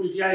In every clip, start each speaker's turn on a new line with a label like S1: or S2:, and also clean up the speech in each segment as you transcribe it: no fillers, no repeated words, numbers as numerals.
S1: PTI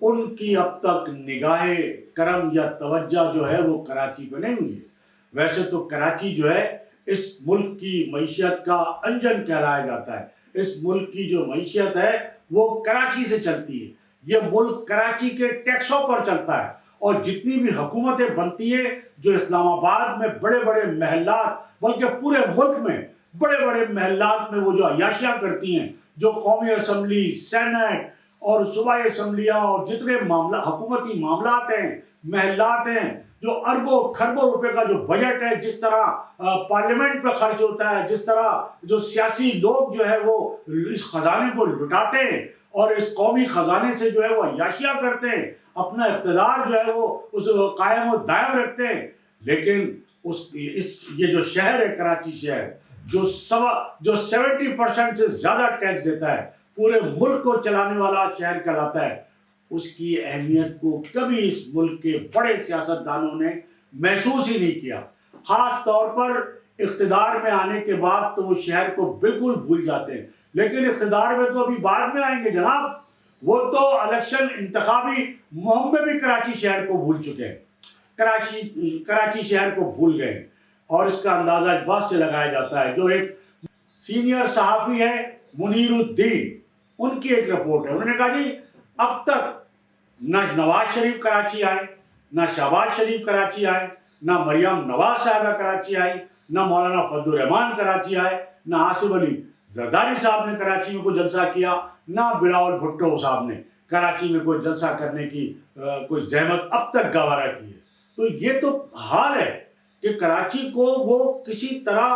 S1: ان کی اب تک نگاہ کرم یا توجہ جو ہے وہ کراچی پہ نہیں ہوئی ہے۔ ویسے تو کراچی جو ہے اس ملک کی معیشت کا انجن کہلایا جاتا ہے، اس ملک کی جو معیشت ہے وہ کراچی سے چلتی ہے، یہ ملک کراچی کے ٹیکسوں پر چلتا ہے، اور جتنی بھی حکومتیں بنتی ہیں جو اسلام آباد میں بڑے بڑے محلات، بلکہ پورے ملک میں بڑے بڑے محلات میں وہ جو عیاشیاں کرتی ہیں، جو قومی اسمبلی، سینٹ اور صوبائی اسمبلیاں اور جتنے حکومتی معاملات ہیں، محلات ہیں، جو اربوں کھربوں روپے کا جو بجٹ ہے، جس طرح پارلیمنٹ پہ خرچ ہوتا ہے، جس طرح جو سیاسی لوگ جو ہے وہ اس خزانے کو لٹاتے ہیں اور اس قومی خزانے سے جو ہے وہ عیاشیاں کرتے ہیں، اپنا اقتدار جو ہے وہ اس قائم و دائم رکھتے ہیں، لیکن یہ جو شہر ہے کراچی شہر، جو 70% سے زیادہ ٹیکس دیتا ہے، پورے ملک کو چلانے والا شہر کہلاتا ہے، اس کی اہمیت کو کبھی اس ملک کے بڑے سیاستدانوں نے محسوس ہی نہیں کیا۔ خاص طور پر اقتدار میں آنے کے بعد تو وہ شہر کو بالکل بھول جاتے ہیں، لیکن اقتدار میں تو ابھی بعد میں آئیں گے جناب، وہ تو الیکشن انتخابی مہم میں بھی کراچی شہر کو بھول چکے ہیں، کراچی شہر کو بھول گئے، اور اس کا اندازہ اس بات سے لگایا جاتا ہے، جو ایک سینئر صحافی ہے منیر الدین، ان کی ایک رپورٹ ہے، انہوں نے کہا جی اب تک نہ نواز شریف کراچی آئے، نہ شہباز شریف کراچی آئے، نہ مریم نواز صاحبہ کراچی آئی، نہ مولانا فضل الرحمان کراچی آئے، نہ آصف علی زرداری صاحب نے کراچی میں کوئی جلسہ کیا، نہ بلاول بھٹو صاحب نے کراچی میں کوئی جلسہ کرنے کی کوئی زحمت اب تک گوارا کی ہے۔ تو یہ تو حال ہے کہ کراچی کو وہ کسی طرح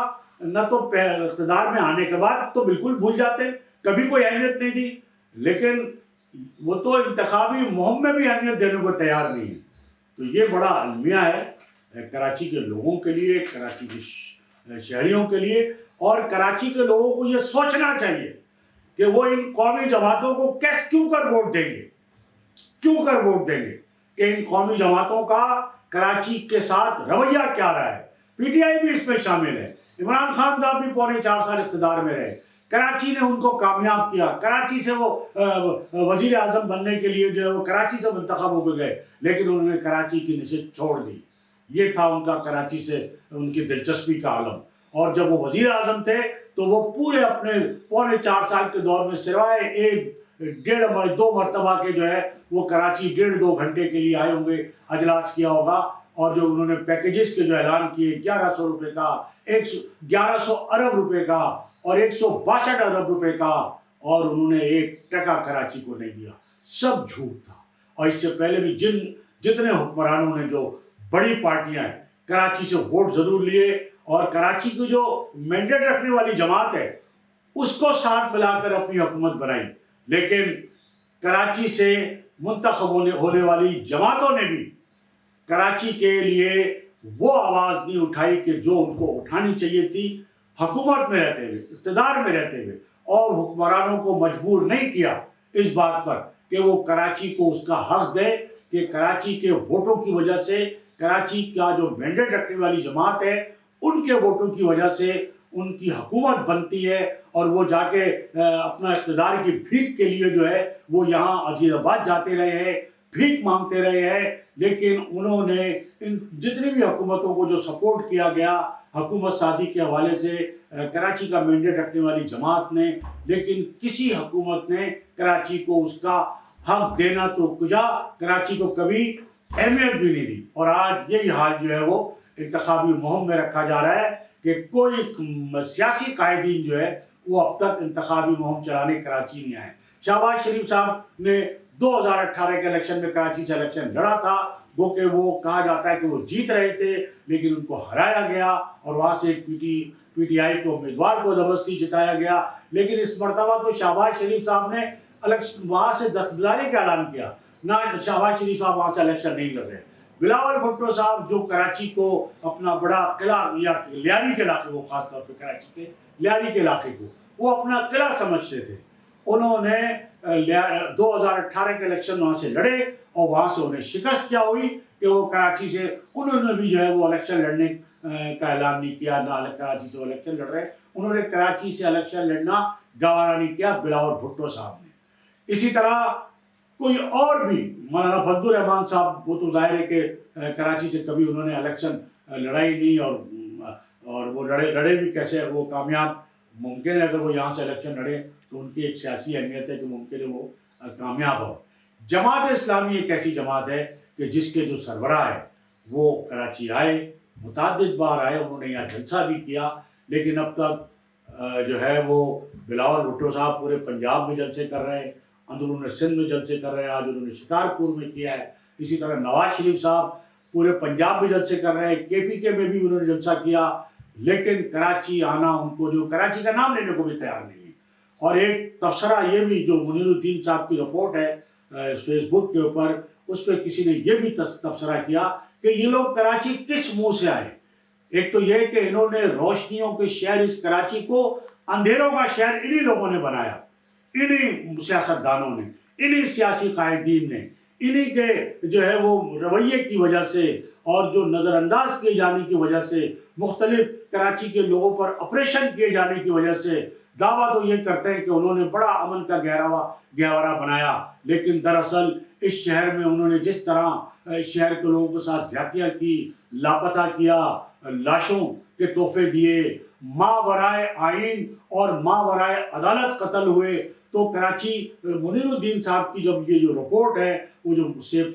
S1: نہ تو اقتدار میں آنے کے بعد تو بالکل بھول جاتے، کبھی کوئی اہمیت نہیں دی، لیکن وہ تو انتخابی مہم میں بھی اہمیت دینے کو تیار نہیں ہے۔ تو یہ بڑا المیہ ہے کراچی کے لوگوں کے لیے، کراچی کے شہریوں کے لیے، اور کراچی کے لوگوں کو یہ سوچنا چاہیے کہ وہ ان قومی جماعتوں کو کیوں کر ووٹ دیں گے، کہ ان قومی جماعتوں کا کراچی کے ساتھ رویہ کیا رہا ہے۔ پی ٹی آئی بھی اس میں شامل ہے، عمران خان صاحب بھی 4.25 سال اقتدار میں رہے، کراچی نے ان کو کامیاب کیا، کراچی سے وہ وزیر اعظم بننے کے لیے جو ہے وہ کراچی سے منتخب ہو کے گئے، لیکن انہوں نے کراچی کی نشست چھوڑ دی۔ یہ تھا ان کا کراچی سے ان کی دلچسپی کا عالم، اور جب وہ وزیر اعظم تھے تو وہ پورے اپنے 4.25 سال کے دور میں سوائے ایک 2 مرتبہ کے جو ہے وہ کراچی 1.5-2 گھنٹے کے لیے آئے ہوں گے، اجلاس کیا ہوگا، اور جو انہوں نے پیکیجز کے جو اعلان کیے 1100 روپے کا، 1100 ارب روپے کا اور 162 ارب روپے کا، اور انہوں نے 1 ٹکا کراچی کو نہیں دیا، سب جھوٹ تھا۔ اور اس سے پہلے بھی جتنے حکمرانوں نے، جو بڑی پارٹیاں ہیں، کراچی سے ووٹ ضرور لیے، اور کراچی کی جو مینڈیٹ رکھنے والی جماعت ہے اس کو ساتھ ملا کر اپنی حکومت بنائی، لیکن کراچی سے منتخب ہونے والی جماعتوں نے بھی کراچی کے لیے وہ آواز نہیں اٹھائی کہ جو ان کو اٹھانی چاہیے تھی، حکومت میں رہتے ہوئے، اقتدار میں رہتے ہوئے، اور حکمرانوں کو مجبور نہیں کیا اس بات پر کہ وہ کراچی کو اس کا حق دے کہ کراچی کے ووٹوں کی وجہ سے، کراچی کا جو مینڈیٹ رکھنے والی جماعت ہے ان کے ووٹوں کی وجہ سے ان کی حکومت بنتی ہے، اور وہ جا کے اپنا اقتدار کی بھیک کے لیے جو ہے وہ یہاں عزیز آباد جاتے رہے ہیں، بھیک مانگتے رہے ہیں، لیکن انہوں نے ان جتنی بھی حکومتوں کو جو سپورٹ کیا گیا حکومت سازی کے حوالے سے کراچی کا مینڈیٹ رکھنے والی جماعت نے، لیکن کسی حکومت نے کراچی کو اس کا حق دینا تو کجا، کراچی کو کبھی اہمیت بھی نہیں دی۔ اور آج یہی حال جو ہے وہ انتخابی مہم میں رکھا جا رہا ہے کہ کوئی سیاسی قائدین جو ہے وہ اب تک انتخابی مہم چلانے کراچی نہیں آئے۔ شہباز شریف صاحب نے 2018 کے الیکشن میں کراچی سے الیکشن لڑا تھا، وہ کہ وہ کہا جاتا ہے کہ وہ جیت رہے تھے، لیکن ان کو ہرایا گیا اور وہاں سے پی ٹی آئی کو امیدوار کو زبردستی جتایا گیا، لیکن اس مرتبہ تو شہباز شریف صاحب نے وہاں سے دستبرداری کا اعلان کیا، نہ شہباز شریف صاحب وہاں سے الیکشن نہیں لڑ رہے۔ بلاول بھٹو صاحب جو کراچی کو اپنا بڑا قلعہ، یا لیاری کے علاقے کو، خاص طور پہ کراچی کے لیاری کے علاقے کو وہ اپنا قلعہ سمجھتے تھے، انہوں نے 2018 کے الیکشن وہاں سے لڑے اور وہاں سے انہیں شکست کیا ہوئی کہ وہ کراچی سے انہوں نے بھی جو ہے وہ الیکشن لڑنے کا اعلان نہیں کیا، نہ کراچی سے وہ الیکشن لڑ رہے، انہوں نے کراچی سے الیکشن لڑنا گوارا نہیں کیا بلاول بھٹو صاحب نے۔ اسی طرح کوئی اور بھی مولانا فضل الرحمان صاحب، وہ تو ظاہر ہے کہ کراچی سے کبھی انہوں نے الیکشن لڑائی نہیں، اور وہ لڑے بھی کیسے، وہ کامیاب ممکن ہے اگر وہ یہاں سے الیکشن لڑے تو ان کی ایک سیاسی اہمیت ہے کہ ممکن ہے وہ کامیاب ہو۔ جماعت اسلامی ایک ایسی جماعت ہے کہ جس کے جو سربراہ ہے وہ کراچی آئے، متعدد بار آئے، انہوں نے یہاں جلسہ بھی کیا، لیکن اب تک جو ہے وہ بلاول بھٹو صاحب پورے پنجاب میں جلسے کر رہے ہیں، اندرون سندھ میں جلسے کر رہے ہیں، آج انہوں نے شکارپور میں کیا ہے، اسی طرح نواز شریف صاحب پورے پنجاب میں جلسے کر رہے ہیں، KPK میں بھی انہوں نے جلسہ کیا، لیکن کراچی آنا ان کو، جو کراچی کا نام لینے کو بھی تیار نہیں ہے۔ اور ایک تبصرہ یہ بھی جو منیر الدین صاحب کی رپورٹ ہے فیس بک کے اوپر، اس پہ کسی نے یہ بھی تبصرہ کیا کہ یہ لوگ کراچی کس منہ سے آئے۔ ایک تو یہ کہ انہوں نے روشنیوں کے شہر اس کراچی کو اندھیروں کا شہر انہی لوگوں نے بنایا، انہی سیاستدانوں نے، انہی سیاسی قائدین نے، انہی کے جو ہے وہ رویے کی وجہ سے اور جو نظر انداز کیے جانے کی وجہ سے، مختلف کراچی کے لوگوں پر آپریشن کیے جانے کی وجہ سے دعویٰ تو یہ کرتے ہیں کہ انہوں نے بڑا امن کا گہوارہ بنایا، لیکن دراصل اس شہر میں انہوں نے جس طرح شہر کے لوگوں کے ساتھ زیادتیاں کی، لاپتہ کیا، لاشوں کے تحفے دیے، ماورائے آئین اور ماورائے عدالت قتل ہوئے، تو کراچی منیر الدین صاحب کی جب یہ جو رپورٹ ہے وہ جو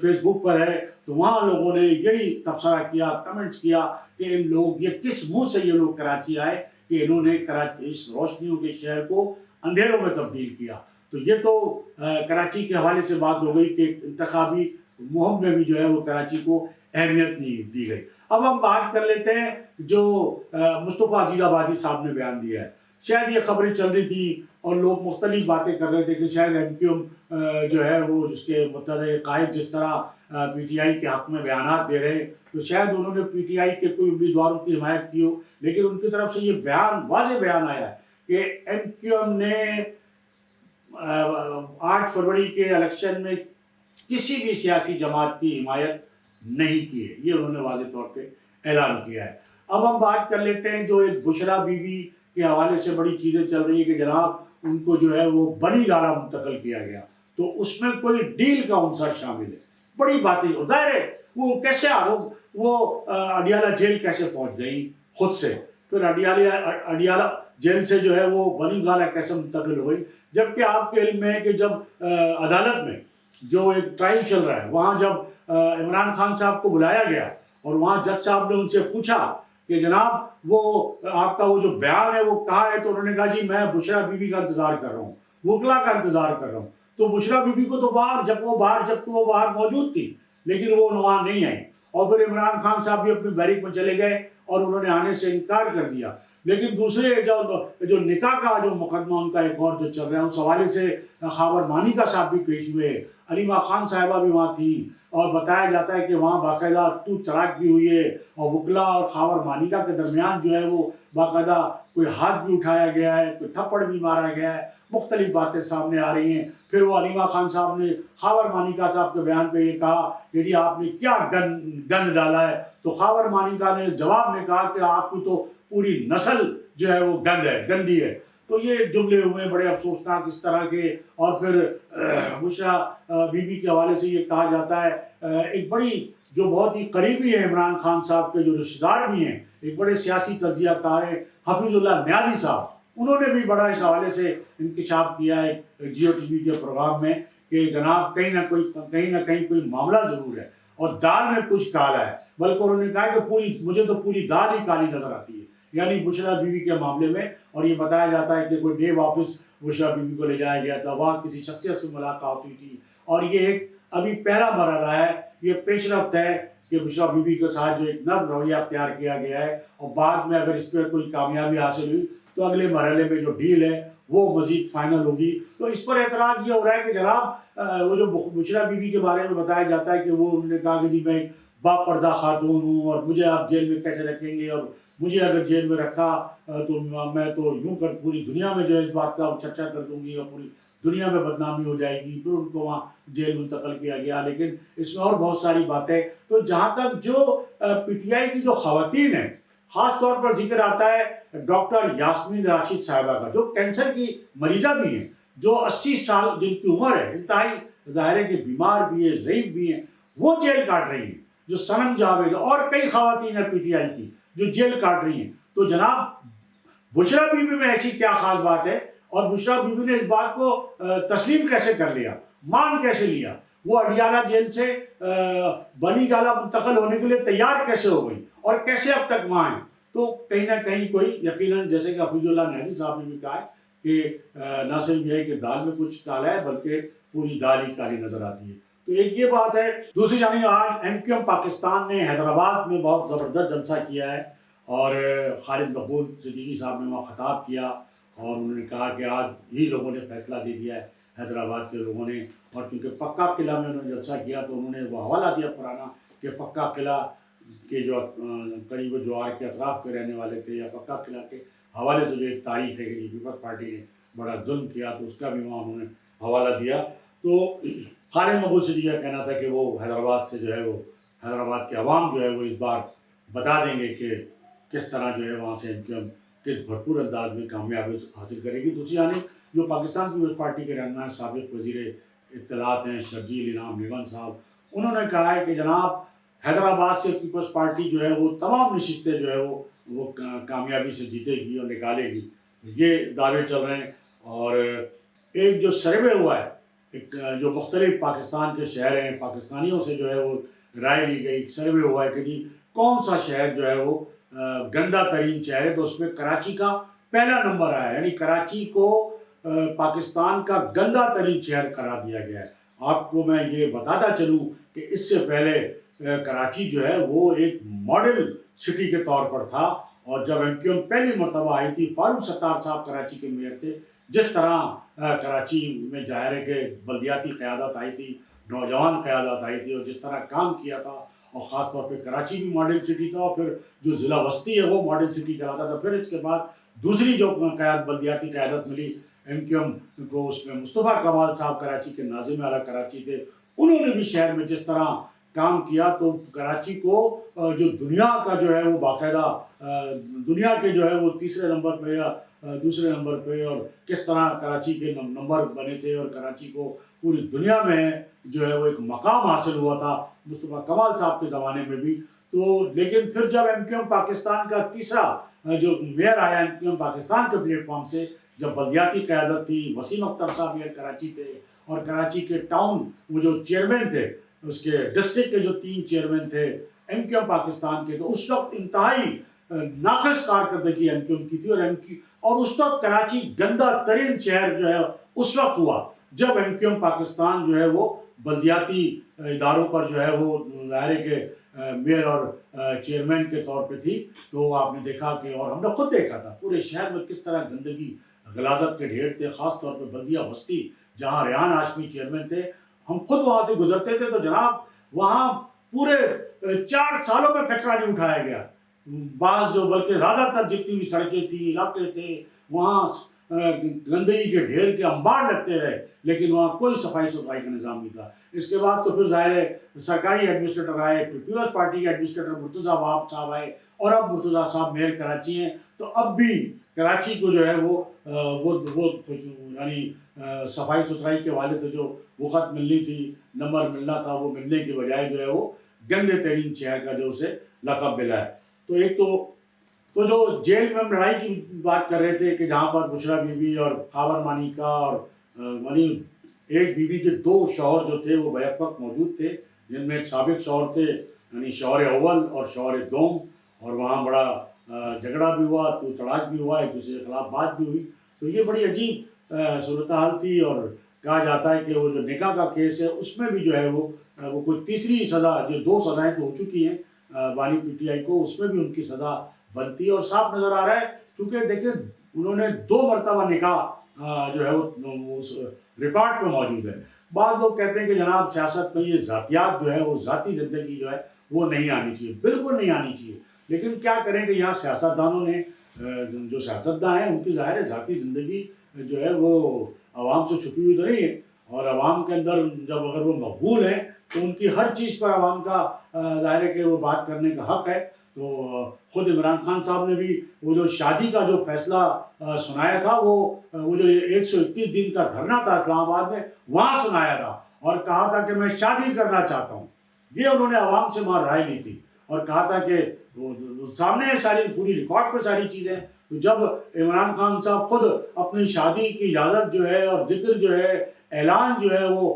S1: فیس بک پر ہے، تو وہاں لوگوں نے یہی تبصرہ کیا، کمنٹس کیا کہ ان لوگ یہ کس منہ سے یہ لوگ کراچی آئے کہ انہوں نے اس روشنیوں کے شہر کو اندھیروں میں تبدیل کیا۔ تو یہ تو کراچی کے حوالے سے بات ہو گئی کہ انتخابی مہم میں بھی جو ہے وہ کراچی کو اہمیت نہیں دی گئی۔ اب ہم بات کر لیتے ہیں جو مصطفیٰ عزیز آبادی صاحب نے بیان دیا ہے۔ شاید یہ خبریں چل رہی تھی اور لوگ مختلف باتیں کر رہے تھے کہ شاید MQM جو ہے وہ جس کے متحدہ قائد جس طرح PTI کے حق میں بیانات دے رہے ہیں، تو شاید انہوں نے PTI کے کوئی امیدواروں کی حمایت کی ہو، لیکن ان کی طرف سے یہ بیان، واضح بیان آیا ہے کہ MQM نے 8 فروری کے الیکشن میں کسی بھی سیاسی جماعت کی حمایت نہیں کی ہے، یہ انہوں نے واضح طور پہ اعلان کیا ہے۔ اب ہم بات کر لیتے ہیں جو ایک بشرا بی بی کے حوالے سے بڑی چیزیں چل رہی ہیں کہ جناب ان کو جو ہے وہ بنی گالہ منتقل کیا گیا، تو اس میں کوئی ڈیل کا عنصر شامل ہے۔ بڑی باتیں، ظاہر ہے وہ کیسے وہ اڈیالہ جیل کیسے پہنچ گئی خود سے، پھر اڈیالہ جیل سے جو ہے وہ بنی گالہ کیسے منتقل ہو گئی، جبکہ آپ کے علم میں ہے کہ جب عدالت میں جو ایک ٹرائل چل رہا ہے، وہاں جب عمران خان صاحب کو بلایا گیا اور وہاں جج صاحب نے ان سے پوچھا کہ جناب وہ آپ کا وہ جو بیان ہے وہ کہاں ہے، تو انہوں نے کہا جی میں بشرا بی بی کا انتظار کر رہا ہوں، وکلا کا انتظار کر رہا ہوں۔ تو بشرا بی بی کو تو جبکہ وہ باہر موجود تھی لیکن وہ وہاں نہیں آئی، اور پھر عمران خان صاحب بھی اپنی بیرک میں چلے گئے اور انہوں نے آنے سے انکار کر دیا۔ لیکن دوسرے جو نکاح کا جو مقدمہ ان کا ایک اور جو چل رہا ہے، اس حوالے سے خاور مانیکا صاحب بھی پیش ہوئے، علیمہ خان صاحبہ بھی وہاں تھی، اور بتایا جاتا ہے کہ وہاں باقاعدہ طلاق بھی ہوئی ہے، اور وکلا اور خاور مانیکا کے درمیان جو ہے وہ باقاعدہ کوئی ہاتھ بھی اٹھایا گیا ہے، کوئی تھپڑ بھی مارا گیا ہے، مختلف باتیں سامنے آ رہی ہیں۔ پھر وہ علیمہ خان صاحب نے خاور مانیکا صاحب کے بیان پہ یہ کہا کہ جی آپ نے کیا گند ڈالا ہے، تو خاور مانیکا نے جواب میں کہا کہ آپ کی تو پوری نسل جو ہے وہ گندی ہے۔ تو یہ جملے ہوئے بڑے افسوسناک اس طرح کے۔ اور پھر بشرا بی بی کے حوالے سے یہ کہا جاتا ہے، ایک بڑی جو بہت ہی قریبی ہے عمران خان صاحب کے، جو رشتہ دار بھی ہیں، ایک بڑے سیاسی تجزیہ کار ہیں حفیظ اللہ نیازی صاحب، انہوں نے بھی بڑا اس حوالے سے انکشاف کیا ہے جیو TV کے پروگرام میں کہ جناب کہیں نہ کہیں کوئی معاملہ ضرور ہے، اور دال میں کچھ کالا ہے، بلکہ انہوں نے کہا کہ مجھے تو پوری دال ہی کالی نظر آتی ہے، یعنی بشرا بی بی کے معاملے میں۔ اور یہ بتایا جاتا ہے کہ کوئی ڈے واپس بشرا بی بی کو لے جایا گیا تھا، وہاں کسی شخصیت سے ملاقات ہوئی تھی، اور یہ ایک ابھی پہلا مرحلہ ہے، یہ پیش رفت ہے کہ بشرا بی بی کے ساتھ جو ایک نرم رویہ اختیار کیا گیا ہے، اور بعد میں اگر اس پہ کوئی کامیابی حاصل ہوئی تو اگلے مرحلے میں جو ڈیل ہے وہ مزید فائنل ہوگی۔ تو اس پر اعتراض یہ ہو رہا ہے کہ جناب وہ جو بشرا بی بی کے بارے میں بتایا جاتا ہے کہ وہ انہوں نے کہا کہ جی میں با پردہ خاتون ہوں اور مجھے آپ جیل میں کیسے رکھیں گے، اور مجھے اگر جیل میں رکھا تو میں تو یوں کر پوری دنیا میں جو ہے اس بات کا چرچا کر دوں گی اور پوری دنیا میں بدنامی ہو جائے گی۔ پھر ان کو وہاں جیل منتقل کیا گیا، لیکن اس میں اور بہت ساری باتیں۔ تو جہاں تک جو PTI کی جو خواتین ہیں، خاص طور پر ذکر آتا ہے ڈاکٹر یاسمین راشد صاحبہ کا، جو کینسر کی مریضہ بھی ہیں، جو 80 سال جن کی عمر ہے، انتہائی ظاہر ہے کہ بیمار بھی ہیں، ضعیف بھی ہیں، وہ جیل کاٹ رہی ہیں، جو صنم جاوید اور کئی خواتین ہیں پی ٹی آئی کی جو جیل کاٹ رہی ہیں۔ تو جناب بشرا بی بی میں ایسی کیا خاص بات ہے، اور بشرا بی بی نے اس بات کو تسلیم کیسے کر لیا، مان کیسے لیا؟ وہ اڈیالہ جیل سے بنی گالہ منتقل ہونے کے لیے تیار کیسے ہو گئی اور کیسے اب تک وہاں ہیں؟ تو کہیں نہ کہیں کوئی یقیناً، جیسے کہ حفیظ اللہ نہدی صاحب نے بھی کہا ہے کہ نہ صرف یہ ہے کہ دال میں کچھ کالا ہے بلکہ پوری دال ہی کالی نظر آتی ہے۔ تو ایک یہ بات ہے۔ دوسری جانب آج ایم کیو ایم پاکستان نے حیدرآباد میں بہت زبردست جلسہ کیا ہے، اور خالد مقبول صدیقی صاحب نے وہاں خطاب کیا، اور انہوں نے کہا کہ آج ہی لوگوں نے فیصلہ دے دیا ہے حیدرآباد کے لوگوں نے، اور کیونکہ پکا قلعہ میں انہوں نے جلسہ کیا تو انہوں نے وہ حوالہ دیا پرانا کہ پکا قلعہ کے جو قریب جوار کے اطراف کے رہنے والے تھے، یا پکا قلعہ کے حوالے سے جو ایک تاریخ ہے کہ پیپلز پارٹی نے بڑا ظلم کیا، تو اس کا بھی وہاں انہوں نے حوالہ دیا۔ تو خالد مقبول صدیقی کا کہنا تھا کہ وہ حیدرآباد سے جو ہے وہ حیدرآباد کے عوام جو ہے وہ اس بار بتا دیں گے کہ کس طرح جو ہے وہاں سے ایم کس بھرپور انداز میں کامیابی حاصل کرے گی۔ دوسری جانب جو پاکستان پیپلز پارٹی کے رہنما سابق وزیر اطلاعات ہیں شرجیل انعام میمن صاحب، انہوں نے کہا ہے کہ جناب حیدرآباد سے پیپلز پارٹی جو ہے وہ تمام نشستیں جو ہے وہ کامیابی سے جیتے گی اور نکالے گی، یہ دعوے چل رہے ہیں۔ اور ایک جو سروے ہوا ہے، ایک جو مختلف پاکستان کے شہر ہیں، پاکستانیوں سے جو ہے وہ رائے لی گئی، ایک سروے ہوا ہے کہ جی کون سا شہر جو ہے وہ گندہ ترین شہر ہے، تو اس میں کراچی کا پہلا نمبر آیا ہے، یعنی کراچی کو پاکستان کا گندہ ترین شہر قرار دیا گیا ہے۔ آپ کو میں یہ بتاتا چلوں کہ اس سے پہلے کراچی جو ہے وہ ایک ماڈل سٹی کے طور پر تھا، اور جب ایم کیو ایم پہلی مرتبہ آئی تھی، فاروق ستار صاحب کراچی کے میئر تھے، جس طرح کراچی میں ظاہر ہے کہ بلدیاتی قیادت آئی تھی، نوجوان قیادت آئی تھی، اور جس طرح کام کیا تھا، اور خاص طور پہ کراچی بھی ماڈل سٹی تھا، اور پھر جو ضلع وسطی ہے وہ ماڈل سٹی کہلاتا تھا۔ پھر اس کے بعد دوسری جو بلدیاتی قیادت ملی ایم کیو ایم کو، اس میں مصطفیٰ کمال صاحب کراچی کے ناظم اعلیٰ کراچی تھے، انہوں نے بھی شہر میں جس طرح کام کیا، تو کراچی کو جو دنیا کا جو ہے وہ باقاعدہ دنیا کے جو ہے وہ تیسرے نمبر پہ یا دوسرے نمبر پہ، اور کس طرح کراچی کے نمبر بنے تھے، اور کراچی کو پوری دنیا میں جو ہے وہ ایک مقام حاصل ہوا تھا مصطفیٰ کمال صاحب کے زمانے میں بھی۔ تو لیکن پھر جب ایم کیو ایم پاکستان کا تیسرا جو میئر آیا ایم کیو ایم پاکستان کے پلیٹ فارم سے، جب بلدیاتی قیادت تھی، وسیم اختر صاحب میئر کراچی تھے، اور کراچی کے ٹاؤن وہ جو چیئرمین تھے، اس کے ڈسٹرکٹ کے جو 3 چیئرمین تھے ایم کیو ایم پاکستان کے، تو اس وقت انتہائی ناقص کارکردگی ایم کیو ایم کی تھی، اور اس وقت کراچی گندہ ترین شہر جو ہے اس وقت ہوا جب ایم کیو ایم پاکستان جو ہے وہ بلدیاتی اداروں پر جو ہے وہ ظاہر ہے کہ میئر اور چیئرمین کے طور پہ تھی۔ تو آپ نے دیکھا کہ، اور ہم نے خود دیکھا تھا پورے شہر میں کس طرح گندگی، غلاظت کے ڈھیر تھے، خاص طور پہ بلدیہ وسطی جہاں ریحان ہاشمی چیئرمین تھے، ہم خود وہاں سے گزرتے تھے تو جناب وہاں پورے 4 سالوں میں کچرا نہیں اٹھایا گیا، بعض جو بلکہ زیادہ تر جتنی بھی سڑکیں تھیں، علاقے تھے، وہاں گندگی کے ڈھیر کے انبار لگتے رہے، لیکن وہاں کوئی صفائی ستھرائی کا نظام نہیں تھا۔ اس کے بعد تو پھر ظاہر ہے سرکاری ایڈمنسٹریٹر آئے، پھر پیپلز پارٹی کے ایڈمنسٹریٹر مرتضیٰ وہاب صاحب آئے، اور اب مرتضیٰ صاحب میئر کراچی ہیں، تو اب بھی کراچی کو جو ہے وہ یعنی صفائی ستھرائی کے حوالے سے جو وقت ملنی تھی، نمبر ملنا تھا، وہ ملنے کے بجائے جو ہے وہ گندے ترین شہر کا جو اسے لقب ملا ہے۔ تو ایک تو جو جیل میں ہم لڑائی کی بات کر رہے تھے کہ جہاں پر بشرا بی بی اور خاور مانیکا اور یعنی ایک بیوی کے 2 شوہر جو تھے وہ بیک وقت موجود تھے، جن میں ایک سابق شوہر تھے یعنی شوہر اول اور شوہر دوم، اور وہاں بڑا جھگڑا بھی ہوا، تو تڑاک بھی ہوا، ایک دوسرے کے خلاف بات بھی ہوئی۔ تو یہ بڑی عجیب صورتحال تھی، اور کہا جاتا ہے کہ وہ جو نکاح کا کیس ہے اس میں بھی جو ہے وہ کوئی تیسری سزا، جو 2 سزائیں تو ہو چکی ہیں بانی پی ٹی آئی کو، اس میں بھی ان کی سزا بنتی ہے، اور صاف نظر آ رہا ہے کیونکہ دیکھیں انہوں نے 2 مرتبہ نکاح جو ہے وہ اس ریکارڈ پہ موجود ہے۔ بعض لوگ کہتے ہیں کہ جناب سیاست میں یہ ذاتیات جو ہے وہ ذاتی زندگی جو ہے وہ نہیں آنی چاہیے، بالکل نہیں آنی چاہیے، لیکن کیا کریں کہ یہاں سیاستدانوں نے جو سیاستداں ہیں ان کی ظاہر ہے ذاتی زندگی جو ہے وہ عوام سے چھپی ہوئی تو نہیں ہے، اور عوام کے اندر جب اگر وہ مقبول ہیں تو ان کی ہر چیز پر عوام کا ظاہر ہے کہ وہ بات کرنے کا حق ہے۔ تو خود عمران خان صاحب نے بھی وہ جو شادی کا جو فیصلہ سنایا تھا، وہ جو 121 دن کا دھرنا تھا اسلام آباد میں، وہاں سنایا تھا، اور کہا تھا کہ میں شادی کرنا چاہتا ہوں. یہ انہوں نے عوام سے وہاں رائے لی تھی اور کہا تھا کہ سامنے ہے ساری پوری ریکارڈ پہ ساری چیزیں. تو جب عمران خان صاحب خود اپنی شادی کی اجازت جو ہے اور ذکر جو ہے اعلان جو ہے وہ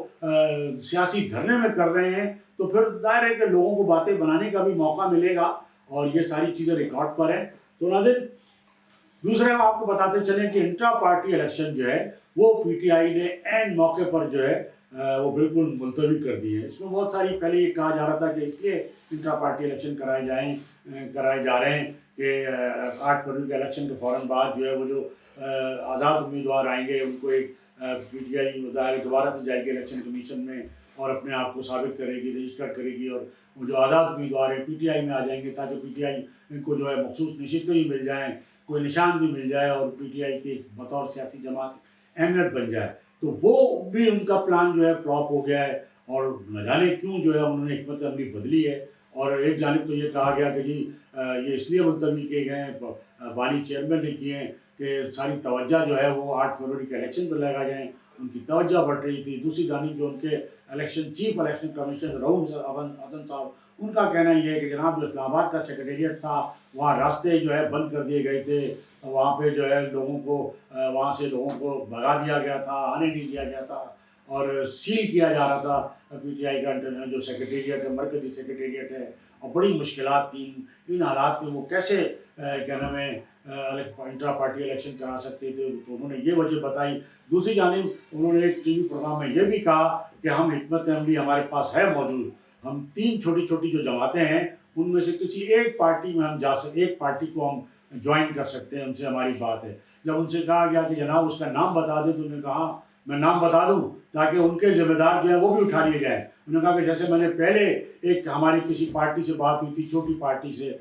S1: سیاسی دھرنے میں کر رہے ہیں تو پھر ظاہر ہے کہ لوگوں کو باتیں بنانے کا بھی موقع ملے گا اور یہ ساری چیزیں ریکارڈ پر ہیں. تو ناظرین دوسرے ہم آپ کو بتاتے چلیں کہ انٹرا پارٹی الیکشن جو ہے وہ پی ٹی آئی نے عین موقع پر جو ہے وہ بالکل ملتوی کر دی ہے. اس میں بہت ساری پہلے یہ کہا جا رہا تھا کہ اس لیے انٹرا پارٹی الیکشن کرائے جا رہے ہیں کہ 8 فروری کے الیکشن کے فوراً بعد جو ہے وہ جو آزاد امیدوار آئیں گے ان کو ایک پی ٹی آئی مظاہرے دوبارہ سے جائے گی الیکشن کمیشن میں اور اپنے آپ کو ثابت کرے گی رجسٹر کرے گی اور وہ جو آزاد امیدوار ہیں پی ٹی آئی میں آ جائیں گے تاکہ پی ٹی آئی ان کو جو ہے مخصوص نشستیں بھی مل جائیں کوئی نشان بھی مل جائے اور پی ٹی آئی کی بطور سیاسی جماعت اہمیت بن جائے. تو وہ بھی ان کا پلان جو ہے فلاپ ہو گیا ہے اور نہ جانے کیوں جو ہے انہوں نے حکمت عملی بدلی ہے. اور ایک جانب تو یہ کہا گیا کہ جی یہ اس لیے ملتوی کیے گئے ہیں بانی چیئرمین نے کیے ہیں کہ ساری توجہ جو ہے وہ 8 فروری کے الیکشن پہ لگا جائیں. ان کی توجہ بڑھ رہی تھی. دوسری جانب جو ان کے چیف الیکشن کمشنر رؤوف حسن صاحب ان کا کہنا یہ ہے کہ جناب جو اسلام آباد کا سیکریٹریٹ تھا وہاں راستے جو ہے بند کر دیے گئے تھے وہاں پہ جو ہے لوگوں کو وہاں سے لوگوں کو بھگا دیا گیا تھا آنے نہیں دیا گیا تھا اور سیل کیا جا رہا تھا پی ٹی آئی کا جو سیکریٹریٹ ہے مرکزی سیکریٹریٹ ہے اور بڑی مشکلات تھیں. ان حالات میں وہ کیسے کیا نام ہے انٹرا پارٹی الیکشن کرا سکتے تھے تو انہوں نے یہ وجہ بتائی. دوسری جانب انہوں نے ایک ٹی وی پروگرام میں یہ بھی کہا کہ ہم حکمت عملی ہمارے پاس ہے موجود ہم 3 چھوٹی چھوٹی جو جماعتیں ہیں ان میں سے کسی ایک پارٹی میں ہم جا سکتے ایک پارٹی کو ہم جوائن کر سکتے ہیں ان سے ہماری بات ہے. جب ان سے کہا گیا کہ جناب اس کا نام بتا دیں تو انہوں نے کہا میں نام بتا دوں تاکہ ان کے ذمہ دار جو ہیں وہ بھی اٹھا لیے جائیں. انہوں نے کہا کہ جیسے میں نے پہلے ایک ہماری کسی پارٹی سے بات ہوئی تھی چھوٹی پارٹی سے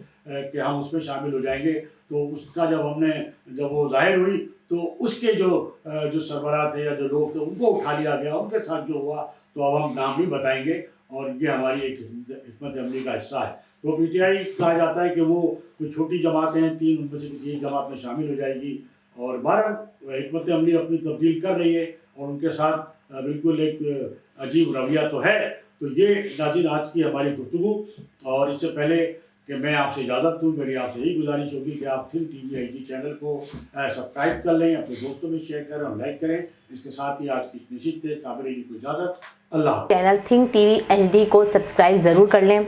S1: کہ ہم اس میں شامل ہو جائیں گے تو اس کا جب وہ ظاہر ہوئی تو اس کے جو سربراہ تھے یا جو لوگ تھے ان کو اٹھا لیا گیا ان کے ساتھ جو ہوا تو اب ہم نام نہیں بتائیں گے اور یہ ہماری ایک حکمت عملی کا حصہ ہے. تو پی ٹی آئی کہا جاتا ہے کہ وہ کوئی چھوٹی جماعتیں ہیں 3 ان میں سے کسی ایک جماعت میں شامل ہو جائے گی اور 12 حکمت عملی اپنی تبدیل کر رہی ہے اور ان کے ساتھ بالکل ایک عجیب رویہ تو ہے. تو یہ ناظرین آج کی ہماری گفتگو اور اس سے پہلے کہ میں آپ سے اجازت دوں میری آپ سے یہی گزارش ہوگی کہ آپ Think T V H D channel کو سبسکرائب کر لیں اپنے دوستوں میں شیئر کریں اور لائک کریں. اس کے ساتھ ہی آج کی نشست سے صابر علی کو اجازت. اللہ
S2: channel think T V H ڈی کو سبسکرائب ضرور کر لیں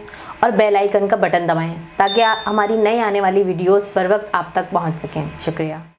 S2: اور بیل آئیکن کا بٹن دبائیں تاکہ ہماری نئی آنے والی ویڈیوز پر وقت آپ تک پہنچ سکیں. شکریہ.